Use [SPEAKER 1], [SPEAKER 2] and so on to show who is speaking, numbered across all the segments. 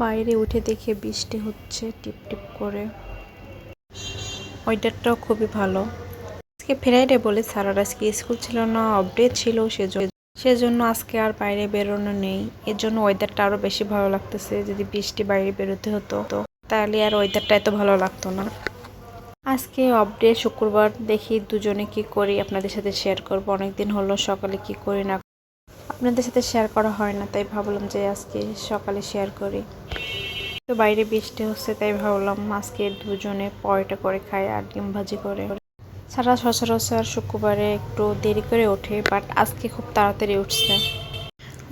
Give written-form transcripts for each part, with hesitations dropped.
[SPEAKER 1] বাইরে উঠে দেখে বৃষ্টি হচ্ছে টিপ টিপ করে। ওয়েদারটাও খুবই ভালো। আজকে ফ্রাইডে বলে স্যারের আজকে স্কুল ছিল না, অফ ডে ছিল, সেজন্য আজকে আর বাইরে বেরোনো নেই। এর জন্য ওয়েদারটা আরো বেশি ভালো লাগতেছে। যদি বৃষ্টি বাইরে বেরোতে হতো তাহলে আর ওয়েদারটা এত ভালো লাগতো না। আজকে অফ ডে শুক্রবার, দেখি দুজনে কি করি আপনাদের সাথে শেয়ার করব। অনেকদিন হলো সকালে কি করি না আপনাদের সাথে শেয়ার করা হয় না, তাই ভাবলাম যে আজকে সকালে শেয়ার করি। তো বাইরে বৃষ্টি হচ্ছে তাই ভাবলাম আজকে দুজনে পরোটা করে খাই আর ডিম ভাজি করে। সারা সচরাচর শুক্রবারে একটু দেরি করে ওঠে, বাট আজকে খুব তাড়াতাড়ি উঠছে।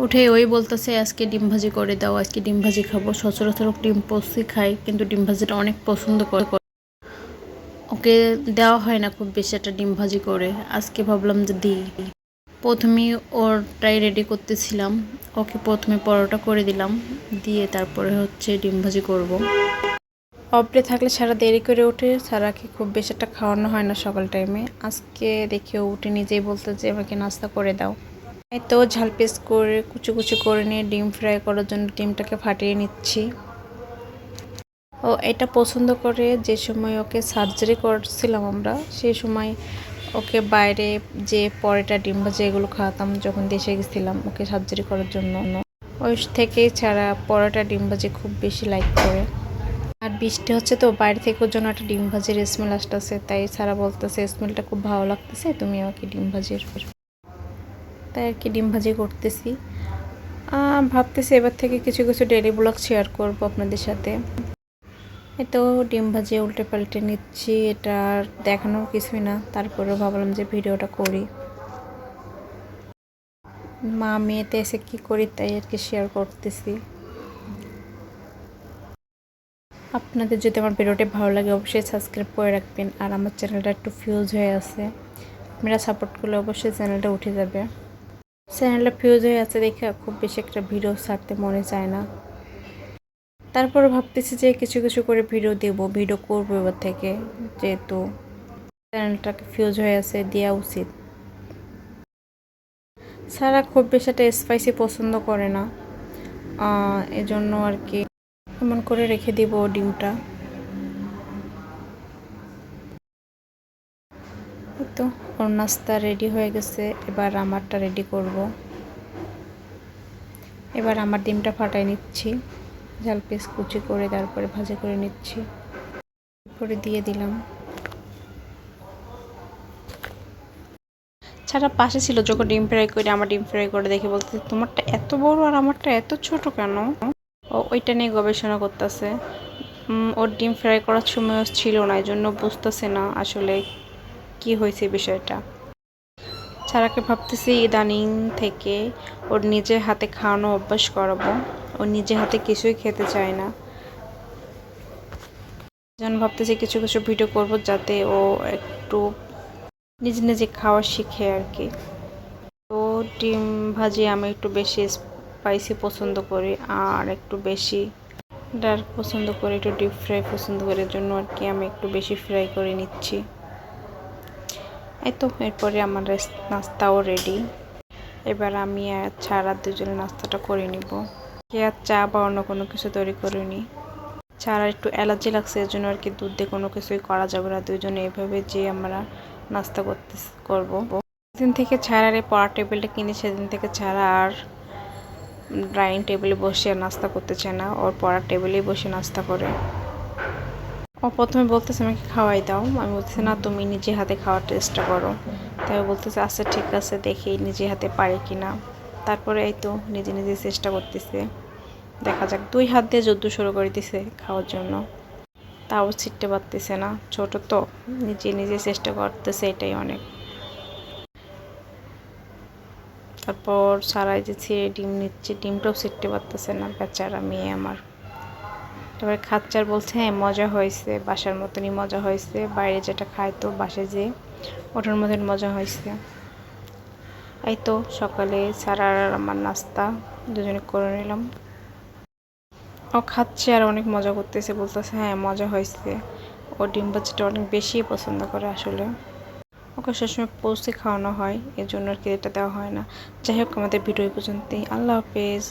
[SPEAKER 1] উঠে ওই বলতেছে আজকে ডিম ভাজি করে দাও, আজকে ডিম ভাজি খাবো। সচরাচর ডিম পোস্টই খাই, কিন্তু ডিম ভাজিটা অনেক পছন্দ করে। ওকে দেওয়া হয় না খুব বেশি একটা ডিম ভাজি করে, আজকে ভাবলাম যে দিই। প্রথমে ওরটাই রেডি করতেছিলাম, ওকে প্রথমে পরোটা করে দিলাম, দিয়ে তারপরে হচ্ছে ডিম ভাজি করব। অফ ডে থাকলে সারা দেরি করে ওঠে, সারাকে খুব বেশি একটা খাওয়ানো হয় না সকাল টাইমে। আজকে দেখে উঠে নিজেই বলতে যে আমাকে নাস্তা করে দাও। এই তো ঝাল পেস্ট করে কুচি কুচি করে নিয়ে ডিম ফ্রাই করার জন্য ডিমটাকে ফাটিয়ে নিচ্ছি। ও এটা পছন্দ করে। যে সময় ওকে সার্জারি করছিলাম আমরা, সেই সময় ওকে বাইরে যে পরোটা ডিম ভাজি এগুলো খাওয়াতাম যখন দেশে গেছিলাম ওকে সার্জারি করার জন্য। ওই থেকেই ছাড়া পরোটা ডিম ভাজি খুব বেশি লাইক করে। আর বৃষ্টি হচ্ছে তো বাইরে থেকে ওর জন্য একটা ডিম ভাজির স্মেল আসতেছে, তাই সারা বলতেছে স্মেলটা খুব ভালো লাগতেছে, তুমি আমাকে ডিম ভাজির, তাই আর কি ডিম ভাজি করতেছি। ভাবতেছি এবার থেকে কিছু কিছু ডেইলি ব্লগ শেয়ার করব আপনাদের সাথে। এতো ডিম ভাজি উল্টে পাল্টে নিচ্ছি, এটা দেখানোর কিছুই না, তারপরে ভাবলাম যে ভিডিওটা করি। মা মেয়েতে এসে কি করি তাই আর কি শেয়ার করতেছি। আপনাদের যদি আমার ভিডিওটি ভালো লাগে অবশ্যই সাবস্ক্রাইব করে রাখবেন। আর আমার চ্যানেলটা একটু ফিউজ হয়ে আছে, আপনারা সাপোর্ট করলে অবশ্যই চ্যানেলটা উঠে যাবে। চ্যানেলটা ফিউজ হয়ে আছে দেখে খুব বেশি একটা ভিডিও ছাড়তে মনে চায় না। তারপরে ভাবতেছি যে কিছু কিছু করে ভিডিও করবো এবার থেকে, যেহেতু চ্যানেলটাকে ফিউজ হয়ে আছে দেওয়া উচিত। সারা খুব বেশি একটা স্পাইসি পছন্দ করে না, এজন্য আর কি এমন করে রেখে দিব ডিমটা। তো ওর নাস্তা রেডি হয়ে গেছে, এবার আমারটা রেডি করব। এবার আমার ডিমটা ফাটাই নিচ্ছি, ঝাল পিস কুচি করে তারপরে ভাজি করে নিচ্ছি, করে দিয়ে দিলাম। ছাড়া পাশে ছিল যখন ডিম ফ্রাই করে, আমার ডিম ফ্রাই করে দেখে বলতে তোমারটা এত বড় আর আমারটা এত ছোট কেন। ও ওইটা নিয়ে গবেষণা করতেছে। ওর ডিম ফ্রাই করার সময় ছিল না, এই জন্য বুঝতেছে না আসলে কি হয়েছে বিষয়টা। ছাড়াকে ভাবতেছি ইদানিং থেকে ওর নিজের হাতে খাওয়ানো অভ্যাস করাবো। ও নিজে হাতে কিছুই খেতে চায় না, যেন ভাবতেছি কিছু কিছু ভিডিও করব যাতে ও একটু নিজে নিজে খাওয়া শিখে আর কি। তো ডিম ভাজি আমি একটু বেশি স্পাইসি পছন্দ করি আর একটু বেশি ডার্ক পছন্দ করি, একটু ডিপ ফ্রাই পছন্দ করি, এর জন্য আর কি আমি একটু বেশি ফ্রাই করে নিচ্ছি। এই তো এরপরে আমার নাস্তাও রেডি। এবার আমি আর ছাড়া দুজনে নাস্তাটা করে নিব। কে আর চা বা অন্য কোনো কিছু তৈরি করিনি। ছাড়া একটু অ্যালার্জি লাগছে, এর জন্য আর কি দুধ দিয়ে কোনো কিছুই করা যাবে না। দুজনে এইভাবে যে আমরা নাস্তা করবো। সেদিন থেকে ছাড়ার এই পড়ার টেবিলটা কিনে সেদিন থেকে ছাড়া আর ডাইনিং টেবিলে বসে নাস্তা করতে চায় না, ওর পড়ার টেবিলেই বসে নাস্তা করে। ও প্রথমে বলতেছে আমাকে খাওয়াই দাও, আমি বলতেছি না তুমি নিজে হাতে খাওয়ার চেষ্টা করো। তাই বলতেছে আচ্ছা ঠিক আছে দেখি নিজে হাতে পারে কিনা। তারপরে এই তো নিজে নিজে চেষ্টা করতেছে, দেখা যাক। 2 হাত দিয়ে যুদ্ধ শুরু করে দিছে খাওয়ার জন্য, তাও ছিটতে পারতেছে না, ছোট তো নিজে নিজে চেষ্টা করতেছে, এটাই অনেক। তারপর সারাই যে ছিঁড়ে ডিম নিচ্ছে, ডিমটাও ছিটতে পারতেছে না বেচারা মেয়ে আমার। এবার খাচ্চার বলছে হ্যাঁ মজা হয়েছে, বাসার মতনই মজা হয়েছে, বাইরে যেটা খায় তো বাসায় যে ওটার মতন মজা হয়েছে। এই তো সকালে সারার আর আমার নাস্তা দুজনে করে নিলাম। ও খাচ্ছে আর অনেক মজা করতেছে, বলতেছে হ্যাঁ মজা হয়েছে। ও ডিম ভাজিটা অনেক বেশি পছন্দ করে আসলে। ওকে সবসময় পোস্টে খাওয়ানো হয়, এর জন্য আর কি এটা দেওয়া হয় না। যাই হোক আমাদের ভিডিও পর্যন্তই। আল্লাহ হাফেজ।